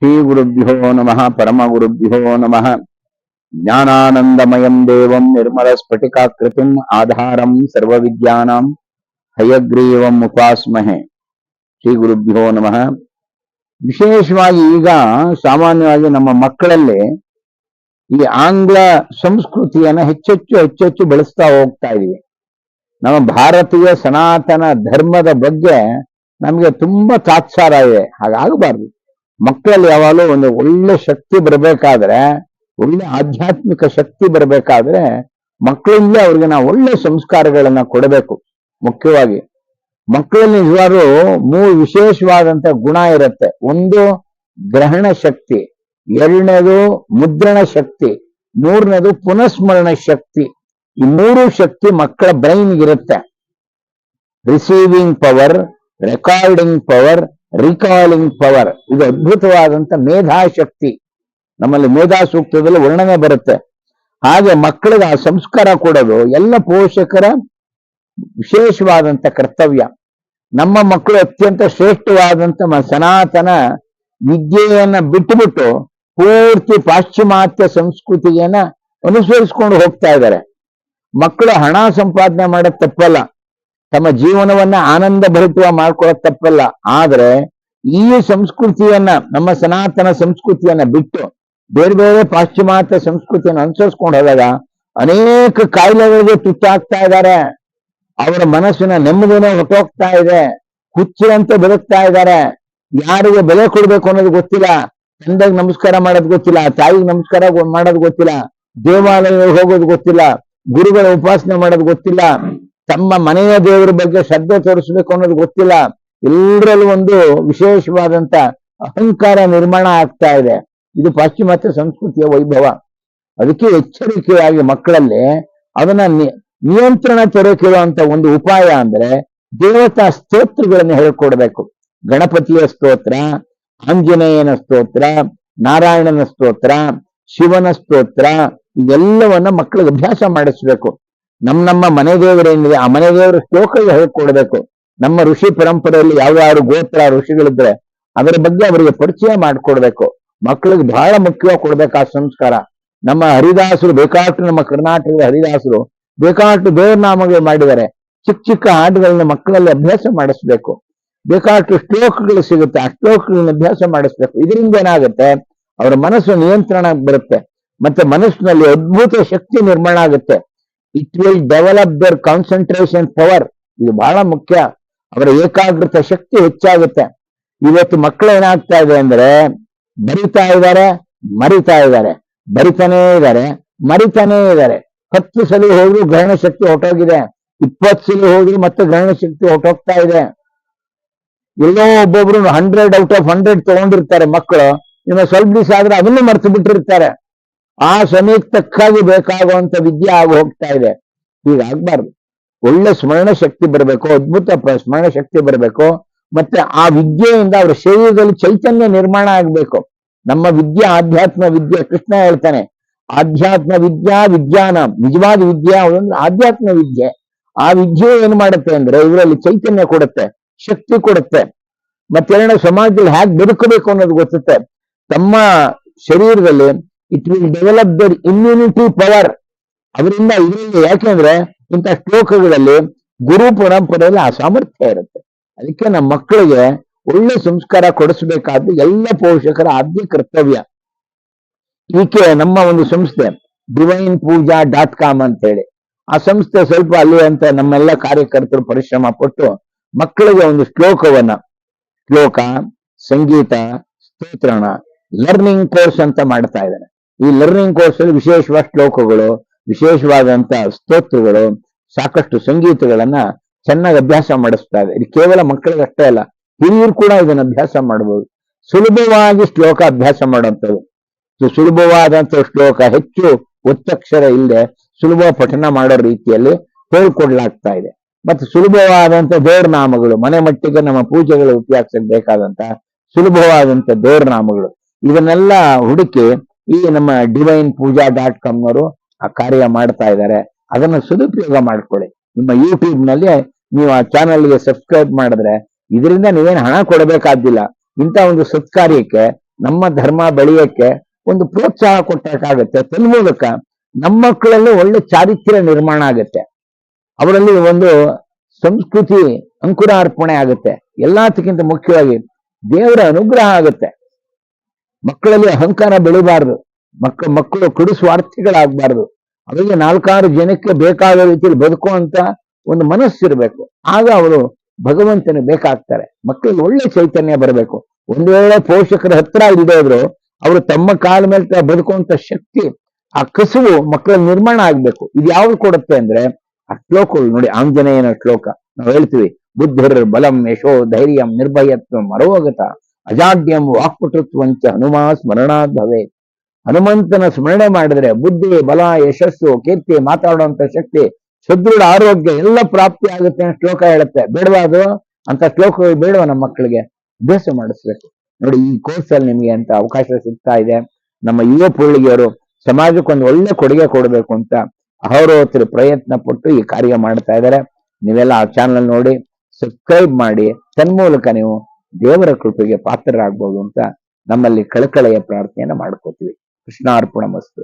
ಶ್ರೀ ಗುರುಭ್ಯೋ ನಮಃ ಪರಮಗುರುಭ್ಯೋ ನಮಃ. ಜ್ಞಾನಾನಂದಮಯಂ ದೇವಂ ನಿರ್ಮಲ ಸ್ಫಟಿಕಾಕೃತಿಂ ಆಧಾರಂ ಸರ್ವವಿದ್ಯಾನಾಂ ಹಯಗ್ರೀವಂ ಉಪಾಸ್ಮಹೆ. ಶ್ರೀ ಗುರುಭ್ಯೋ ನಮಃ. ವಿಶೇಷವಾಗಿ ಈಗ ಸಾಮಾನ್ಯವಾಗಿ ನಮ್ಮ ಮಕ್ಕಳಲ್ಲಿ ಈ ಆಂಗ್ಲ ಸಂಸ್ಕೃತಿಯನ್ನ ಹೆಚ್ಚೆಚ್ಚು ಬೆಳೆಸ್ತಾ ಹೋಗ್ತಾ ಇದೀವಿ. ನಮ್ಮ ಭಾರತೀಯ ಸನಾತನ ಧರ್ಮದ ಬಗ್ಗೆ ನಮಗೆ ತುಂಬಾ ತಾತ್ಸಾರ ಇದೆ. ಹಾಗಾಗಬಾರ್ದು. ಮಕ್ಕಳಲ್ಲಿ ಯಾವಾಗಲೂ ಒಂದು ಒಳ್ಳೆ ಶಕ್ತಿ ಬರಬೇಕಾದ್ರೆ, ಒಳ್ಳೆ ಆಧ್ಯಾತ್ಮಿಕ ಶಕ್ತಿ ಬರಬೇಕಾದ್ರೆ ಮಕ್ಕಳಿಂದಲೇ ಅವ್ರಿಗೆ ನಾವು ಒಳ್ಳೆ ಸಂಸ್ಕಾರಗಳನ್ನ ಕೊಡಬೇಕು. ಮುಖ್ಯವಾಗಿ ಮಕ್ಕಳಲ್ಲಿ ನಿಜವಾಗ್ಲೂ ಮೂರು ವಿಶೇಷವಾದಂತ ಗುಣ ಇರುತ್ತೆ. ಒಂದು ಗ್ರಹಣ ಶಕ್ತಿ, ಎರಡನೇದು ಮುದ್ರಣ ಶಕ್ತಿ, ಮೂರನೇದು ಪುನಸ್ಮರಣ ಶಕ್ತಿ. ಈ ಮೂರು ಶಕ್ತಿ ಮಕ್ಕಳ ಬ್ರೈನ್ಗಿರುತ್ತೆ. Receiving power, recording power, recalling power. ಇದು ಅದ್ಭುತವಾದಂತ ಮೇಧಾಶಕ್ತಿ. ನಮ್ಮಲ್ಲಿ ಮೇಧಾ ಸೂಕ್ತದಲ್ಲಿ ವರ್ಣನೆ ಬರುತ್ತೆ. ಹಾಗೆ ಮಕ್ಕಳಿಗೆ ಆ ಸಂಸ್ಕಾರ ಕೊಡೋದು ಎಲ್ಲ ಪೋಷಕರ ವಿಶೇಷವಾದಂತ ಕರ್ತವ್ಯ. ನಮ್ಮ ಮಕ್ಕಳು ಅತ್ಯಂತ ಶ್ರೇಷ್ಠವಾದಂತ ಸನಾತನ ವಿದ್ಯೆಯನ್ನ ಬಿಟ್ಟುಬಿಟ್ಟು ಪೂರ್ತಿ ಪಾಶ್ಚಿಮಾತ್ಯ ಸಂಸ್ಕೃತಿಯನ್ನ ಅನುಸರಿಸಿಕೊಂಡು ಹೋಗ್ತಾ ಇದ್ದಾರೆ. ಮಕ್ಕಳು ಹಣ ಸಂಪಾದನೆ ಮಾಡೋದು ತಪ್ಪಲ್ಲ, ತಮ್ಮ ಜೀವನವನ್ನ ಆನಂದ ಭರಿತ ಮಾಡ್ಕೊಳ್ಳೋದು ತಪ್ಪಲ್ಲ. ಆದ್ರೆ ಈ ಸಂಸ್ಕೃತಿಯನ್ನ, ನಮ್ಮ ಸನಾತನ ಸಂಸ್ಕೃತಿಯನ್ನ ಬಿಟ್ಟು ಬೇರೆ ಬೇರೆ ಪಾಶ್ಚಿಮಾತ್ಯ ಸಂಸ್ಕೃತಿಯನ್ನು ಅನುಸರಿಸ್ಕೊಂಡು ಹೋದಾಗ ಅನೇಕ ಕಾಯಿಲೆಗಳಿಗೆ ತುತ್ತಾಗ್ತಾ ಇದ್ದಾರೆ. ಅವರ ಮನಸ್ಸಿನ ನೆಮ್ಮದಿನೇ ಹೊಟ್ಟೋಗ್ತಾ ಇದೆ. ಹುಚ್ಚಿನಂತೆ ಬದುಕ್ತಾ ಇದ್ದಾರೆ. ಯಾರಿಗೆ ಬೆಲೆ ಕೊಡ್ಬೇಕು ಅನ್ನೋದು ಗೊತ್ತಿಲ್ಲ, ತಂದೆಗೆ ನಮಸ್ಕಾರ ಮಾಡೋದು ಗೊತ್ತಿಲ್ಲ, ತಾಯಿಗೆ ನಮಸ್ಕಾರ ಮಾಡೋದು ಗೊತ್ತಿಲ್ಲ, ದೇವಾಲಯ ಹೋಗೋದು ಗೊತ್ತಿಲ್ಲ, ಗುರುಗಳ ಉಪಾಸನೆ ಮಾಡೋದು ಗೊತ್ತಿಲ್ಲ, ತಮ್ಮ ಮನೆಯ ದೇವರ ಬಗ್ಗೆ ಶ್ರದ್ಧೆ ತೋರಿಸ್ಬೇಕು ಅನ್ನೋದು ಗೊತ್ತಿಲ್ಲ. ಎಲ್ಲರಲ್ಲೂ ಒಂದು ವಿಶೇಷವಾದಂತ ಅಹಂಕಾರ ನಿರ್ಮಾಣ ಆಗ್ತಾ ಇದೆ. ಇದು ಪಾಶ್ಚಿಮಾತ್ಯ ಸಂಸ್ಕೃತಿಯ ವೈಭವ. ಅದಕ್ಕೆ ಎಚ್ಚರಿಕೆಯಾಗಿ ಮಕ್ಕಳಲ್ಲಿ ಅದನ್ನ ನಿಯಂತ್ರಣ ತರೋಕಿರುವಂತ ಒಂದು ಉಪಾಯ ಅಂದ್ರೆ ದೇವತಾ ಸ್ತೋತ್ರಗಳನ್ನು ಹೇಳ್ಕೊಡ್ಬೇಕು. ಗಣಪತಿಯ ಸ್ತೋತ್ರ, ಆಂಜನೇಯನ ಸ್ತೋತ್ರ, ನಾರಾಯಣನ ಸ್ತೋತ್ರ, ಶಿವನ ಸ್ತೋತ್ರ, ಇದೆಲ್ಲವನ್ನ ಮಕ್ಕಳಿಗೆ ಅಭ್ಯಾಸ ಮಾಡಿಸ್ಬೇಕು. ನಮ್ಮ ಮನೆ ದೇವರೇನಿದೆ ಆ ಮನೆ ದೇವರ ಶ್ಲೋಕಗಳು ಹೇಳ್ಕೊಡ್ಬೇಕು. ನಮ್ಮ ಋಷಿ ಪರಂಪರೆಯಲ್ಲಿ ಯಾವ್ಯಾರು ಗೋತ್ರ ಋಷಿಗಳಿದ್ರೆ ಅದರ ಬಗ್ಗೆ ಅವರಿಗೆ ಪರಿಚಯ ಮಾಡಿಕೊಡ್ಬೇಕು. ಮಕ್ಕಳಿಗೆ ಬಹಳ ಮುಖ್ಯವಾಗಿ ಕೊಡ್ಬೇಕು ಆ ಸಂಸ್ಕಾರ. ನಮ್ಮ ಹರಿದಾಸರು ಬೇಕಾಷ್ಟು, ನಮ್ಮ ಕರ್ನಾಟಕದ ಹರಿದಾಸರು ಬೇಕಾಷ್ಟು ದೇವ್ರ ನಾಮಗಳು ಮಾಡಿದ್ದಾರೆ. ಚಿಕ್ಕ ಹಾಡುಗಳನ್ನ ಮಕ್ಕಳಲ್ಲಿ ಅಭ್ಯಾಸ ಮಾಡಿಸ್ಬೇಕು. ಬೇಕಾಷ್ಟು ಶ್ಲೋಕಗಳು ಸಿಗುತ್ತೆ, ಆ ಶ್ಲೋಕಗಳನ್ನ ಅಭ್ಯಾಸ ಮಾಡಿಸ್ಬೇಕು. ಇದರಿಂದ ಏನಾಗುತ್ತೆ, ಅವರ ಮನಸ್ಸು ನಿಯಂತ್ರಣ ಬರುತ್ತೆ. ಮತ್ತೆ ಮನಸ್ಸಿನಲ್ಲಿ ಅದ್ಭುತ ಶಕ್ತಿ ನಿರ್ಮಾಣ ಆಗುತ್ತೆ. It will develop their concentration power. ಇದು ಬಹಳ ಮುಖ್ಯ. ಅವರ ಏಕಾಗ್ರತೆ ಶಕ್ತಿ ಹೆಚ್ಚಾಗುತ್ತೆ. ಇವತ್ತು ಮಕ್ಕಳು ಏನಾಗ್ತಾ ಇದೆ ಅಂದ್ರೆ ಬರಿತಾ ಇದ್ದಾರೆ, ಮರಿತಾ ಇದ್ದಾರೆ, ಬರಿತಾನೇ ಇದ್ದಾರೆ, ಮರಿತಾನೇ ಇದ್ದಾರೆ. 10 ಸಲ ಹೋದ್ರು ಗ್ರಹಣ ಶಕ್ತಿ ಹೊಟ್ಟೋಗಿದೆ, 20 ಸಲ ಹೋದ್ರು ಮತ್ತೆ ಗ್ರಹಣ ಶಕ್ತಿ ಹೊಟ್ಟೋಗ್ತಾ ಇದೆ. ಎಲ್ಲೋ ಒಬ್ಬೊಬ್ರು 100 ಔಟ್ ಆಫ್ 100 ತಗೊಂಡಿರ್ತಾರೆ ಮಕ್ಕಳು. ಇನ್ನು ಸ್ವಲ್ಪ ದಿವಸ ಆದ್ರೆ ಅದನ್ನು ಮರ್ತು ಬಿಟ್ಟಿರ್ತಾರೆ. ಆ ಸಮಯಕ್ಕೆ ತಕ್ಕಾಗಿ ಬೇಕಾಗುವಂತ ವಿದ್ಯೆ ಆಗಿ ಹೋಗ್ತಾ ಇದೆ. ಹೀಗಾಗ್ಬಾರ್ದು. ಒಳ್ಳೆ ಸ್ಮರಣ ಶಕ್ತಿ ಬರಬೇಕು, ಅದ್ಭುತ ಸ್ಮರಣ ಶಕ್ತಿ ಬರಬೇಕು. ಮತ್ತೆ ಆ ವಿದ್ಯೆಯಿಂದ ಅವರ ಶರೀರದಲ್ಲಿ ಚೈತನ್ಯ ನಿರ್ಮಾಣ ಆಗ್ಬೇಕು. ನಮ್ಮ ವಿದ್ಯೆ ಆಧ್ಯಾತ್ಮ ವಿದ್ಯೆ. ಕೃಷ್ಣ ಹೇಳ್ತಾನೆ, ಆಧ್ಯಾತ್ಮ ವಿದ್ಯಾ ವಿಜ್ಞಾನ. ನಿಜವಾದ ವಿದ್ಯೆ ಅಂದ್ರೆ ಆಧ್ಯಾತ್ಮ ವಿದ್ಯೆ. ಆ ವಿದ್ಯೆ ಏನ್ ಮಾಡುತ್ತೆ ಅಂದ್ರೆ ಇವರಲ್ಲಿ ಚೈತನ್ಯ ಕೊಡುತ್ತೆ, ಶಕ್ತಿ ಕೊಡುತ್ತೆ. ಮತ್ತೆ ಸಮಾಜದಲ್ಲಿ ಹೇಗೆ ಬದುಕಬೇಕು ಅನ್ನೋದು ಗೊತ್ತುತ್ತೆ. ತಮ್ಮ ಶರೀರದಲ್ಲಿ it will develop their immunity power. ಅವರಿಂದ ಇದರಲ್ಲಿ ಯಾಕೆಂದ್ರೆ ಇಂಥ ಶ್ಲೋಕಗಳಲ್ಲಿ ಗುರು ಪರಂಪರೆಯಲ್ಲಿ ಆ ಸಾಮರ್ಥ್ಯ ಇರುತ್ತೆ. ಅದಕ್ಕೆ ನಮ್ಮ ಮಕ್ಕಳಿಗೆ ಒಳ್ಳೆ ಸಂಸ್ಕಾರ ಕೊಡಿಸಬೇಕಾದ್ದು ಎಲ್ಲ ಪೋಷಕರ ಆದ್ಯ ಕರ್ತವ್ಯ. ಈಕೆ ನಮ್ಮ ಒಂದು ಸಂಸ್ಥೆ divinepooja.com ಅಂತ ಹೇಳಿ, ಆ ಸಂಸ್ಥೆ ಸ್ವಲ್ಪ ಅಲ್ಲಿ ಅಂತ ನಮ್ಮೆಲ್ಲ ಕಾರ್ಯಕರ್ತರು ಪರಿಶ್ರಮ ಪಟ್ಟು ಮಕ್ಕಳಿಗೆ ಒಂದು ಶ್ಲೋಕ, ಸಂಗೀತ, ಸ್ತೋತ್ರಣ ಲರ್ನಿಂಗ್ ಕೋರ್ಸ್ ಅಂತ ಮಾಡ್ತಾ ಇದ್ದಾರೆ. ಈ ಲರ್ನಿಂಗ್ ಕೋರ್ಸ್ ಅಲ್ಲಿ ವಿಶೇಷವಾದ ಶ್ಲೋಕಗಳು, ವಿಶೇಷವಾದಂತ ಸ್ತೋತ್ರಗಳು, ಸಾಕಷ್ಟು ಸಂಗೀತಗಳನ್ನ ಚೆನ್ನಾಗಿ ಅಭ್ಯಾಸ ಮಾಡಿಸ್ತಾ ಇದೆ. ಇದು ಕೇವಲ ಮಕ್ಕಳಿಗೆ ಅಷ್ಟೇ ಅಲ್ಲ, ಹಿರಿಯರು ಕೂಡ ಇದನ್ನ ಅಭ್ಯಾಸ ಮಾಡಬಹುದು. ಸುಲಭವಾಗಿ ಶ್ಲೋಕ ಅಭ್ಯಾಸ ಮಾಡುವಂಥದ್ದು. ಸುಲಭವಾದಂತ ಶ್ಲೋಕ, ಹೆಚ್ಚು ಒತ್ತಕ್ಷರ ಇಲ್ಲದೆ ಸುಲಭ ಪಠನ ಮಾಡೋ ರೀತಿಯಲ್ಲಿ ಹೇಳ್ಕೊಡ್ಲಾಗ್ತಾ ಇದೆ. ಮತ್ತೆ ಸುಲಭವಾದಂತ ದೇವ್ರ ನಾಮಗಳು, ಮನೆ ಮಟ್ಟಿಗೆ ನಮ್ಮ ಪೂಜೆಗಳ ಉಪಯೋಗಿಸಕ್ಕೆ ಬೇಕಾದಂತ ಸುಲಭವಾದಂತ ದೇವ್ರ ನಾಮಗಳು, ಇದನ್ನೆಲ್ಲ ಹುಡುಕಿ ಈ ನಮ್ಮ divinepooja.com ನವರು ಆ ಕಾರ್ಯ ಮಾಡ್ತಾ ಇದ್ದಾರೆ. ಅದನ್ನು ಸದುಪಯೋಗ ಮಾಡ್ಕೊಳ್ಳಿ. ನಿಮ್ಮ ಯೂಟ್ಯೂಬ್ ನಲ್ಲಿ ನೀವು ಆ ಚಾನಲ್ಗೆ ಸಬ್ಸ್ಕ್ರೈಬ್ ಮಾಡಿದ್ರೆ ಇದರಿಂದ ನೀವೇನು ಹಣ ಕೊಡಬೇಕಾದಿಲ್ಲ. ಇಂಥ ಒಂದು ಸತ್ಕಾರ್ಯಕ್ಕೆ ನಮ್ಮ ಧರ್ಮ ಬೆಳೆಯಕ್ಕೆ ಒಂದು ಪ್ರೋತ್ಸಾಹ ಕೊಟ್ಟಕ್ಕಾಗತ್ತೆ. ತನ್ಮೂಲಕ ನಮ್ಮ ಮಕ್ಕಳಲ್ಲಿ ಒಳ್ಳೆ ಚಾರಿತ್ರ್ಯ ನಿರ್ಮಾಣ ಆಗುತ್ತೆ, ಅವರಲ್ಲಿ ಒಂದು ಸಂಸ್ಕೃತಿ ಅಂಕುರಾರ್ಪಣೆ ಆಗುತ್ತೆ. ಎಲ್ಲದಕ್ಕಿಂತ ಮುಖ್ಯವಾಗಿ ದೇವರ ಅನುಗ್ರಹ ಆಗುತ್ತೆ. ಮಕ್ಕಳಲ್ಲಿ ಅಹಂಕಾರ ಬೆಳಿಬಾರ್ದು, ಮಕ್ಕಳು ಕಡು ಸ್ವಾರ್ಥಿಗಳಾಗಬಾರ್ದು. ಅವರಿಗೆ 4-6 ಜನಕ್ಕೆ ಬೇಕಾದ ರೀತಿಯಲ್ಲಿ ಬದುಕುವಂತ ಒಂದು ಮನಸ್ಸಿರ್ಬೇಕು. ಆಗ ಅವರು ಭಗವಂತನ ಬೇಕಾಗ್ತಾರೆ. ಮಕ್ಕಳಿಗೆ ಒಳ್ಳೆ ಚೈತನ್ಯ ಬರಬೇಕು. ಒಂದು ವೇಳೆ ಪೋಷಕರ ಹತ್ರ ಇಲ್ಲದೆ ಇದ್ರು ಅವರು ತಮ್ಮ ಕಾಲ ಮೇಲೆ ಬದುಕುವಂತ ಶಕ್ತಿ, ಆ ಕಸುವು ಮಕ್ಕಳ ನಿರ್ಮಾಣ ಆಗ್ಬೇಕು. ಇದು ಯಾವ್ದು ಕೊಡುತ್ತೆ ಅಂದ್ರೆ ಆ ಶ್ಲೋಕಗಳು ನೋಡಿ. ಆಂಜನೇಯನ ಶ್ಲೋಕ ನಾವು ಹೇಳ್ತೀವಿ, ಬುದ್ಧಿರ್ ಬಲಂ ಯಶೋ ಧೈರ್ಯಂ ನಿರ್ಭಯತ್ವ ಮರೋಗತ ಅಜಾಡ್ಯಂ ವಾಕ್ಪಟುತ್ವಂಚ ಹನುಮಾ ಸ್ಮರಣಾದ್ ಭವೆ. ಹನುಮಂತನ ಸ್ಮರಣೆ ಮಾಡಿದ್ರೆ ಬುದ್ಧಿ, ಬಲ, ಯಶಸ್ಸು, ಕೀರ್ತಿ, ಮಾತಾಡುವಂತ ಶಕ್ತಿ, ಸದೃಢ ಆರೋಗ್ಯ ಎಲ್ಲ ಪ್ರಾಪ್ತಿ ಆಗುತ್ತೆ ಅಂತ ಶ್ಲೋಕ ಹೇಳುತ್ತೆ. ಬೇಡವಾ ಅದು? ಅಂತ ಶ್ಲೋಕಗಳು ಬೇಡವಾ ನಮ್ಮ ಮಕ್ಕಳಿಗೆ? ಅಭ್ಯಾಸ ಮಾಡಿಸ್ಬೇಕು. ನೋಡಿ, ಈ ಕೋರ್ಸ್ ಅಲ್ಲಿ ನಿಮ್ಗೆ ಅಂತ ಅವಕಾಶ ಸಿಗ್ತಾ ಇದೆ. ನಮ್ಮ ಯುವ ಪೀಳಿಗೆಯವರು ಸಮಾಜಕ್ಕೊಂದು ಒಳ್ಳೆ ಕೊಡುಗೆ ಕೊಡಬೇಕು ಅಂತ ಅಹೋರಾತ್ರಿ ಪ್ರಯತ್ನ ಪಟ್ಟು ಈ ಕಾರ್ಯ ಮಾಡ್ತಾ ಇದ್ದಾರೆ. ನೀವೆಲ್ಲ ಆ ಚಾನಲ್ ನೋಡಿ ಸಬ್ಸ್ಕ್ರೈಬ್ ಮಾಡಿ, ತನ್ಮೂಲಕ ನೀವು ದೇವರ ಕೃಪೆಗೆ ಪಾತ್ರರಾಗಬಹುದು ಅಂತ ನಮ್ಮಲ್ಲಿ ಕಳಕಳೆಯ ಪ್ರಾರ್ಥನೆಯನ್ನ ಮಾಡ್ಕೋತೀವಿ. ಕೃಷ್ಣಾರ್ಪಣ ಮಸ್ತು.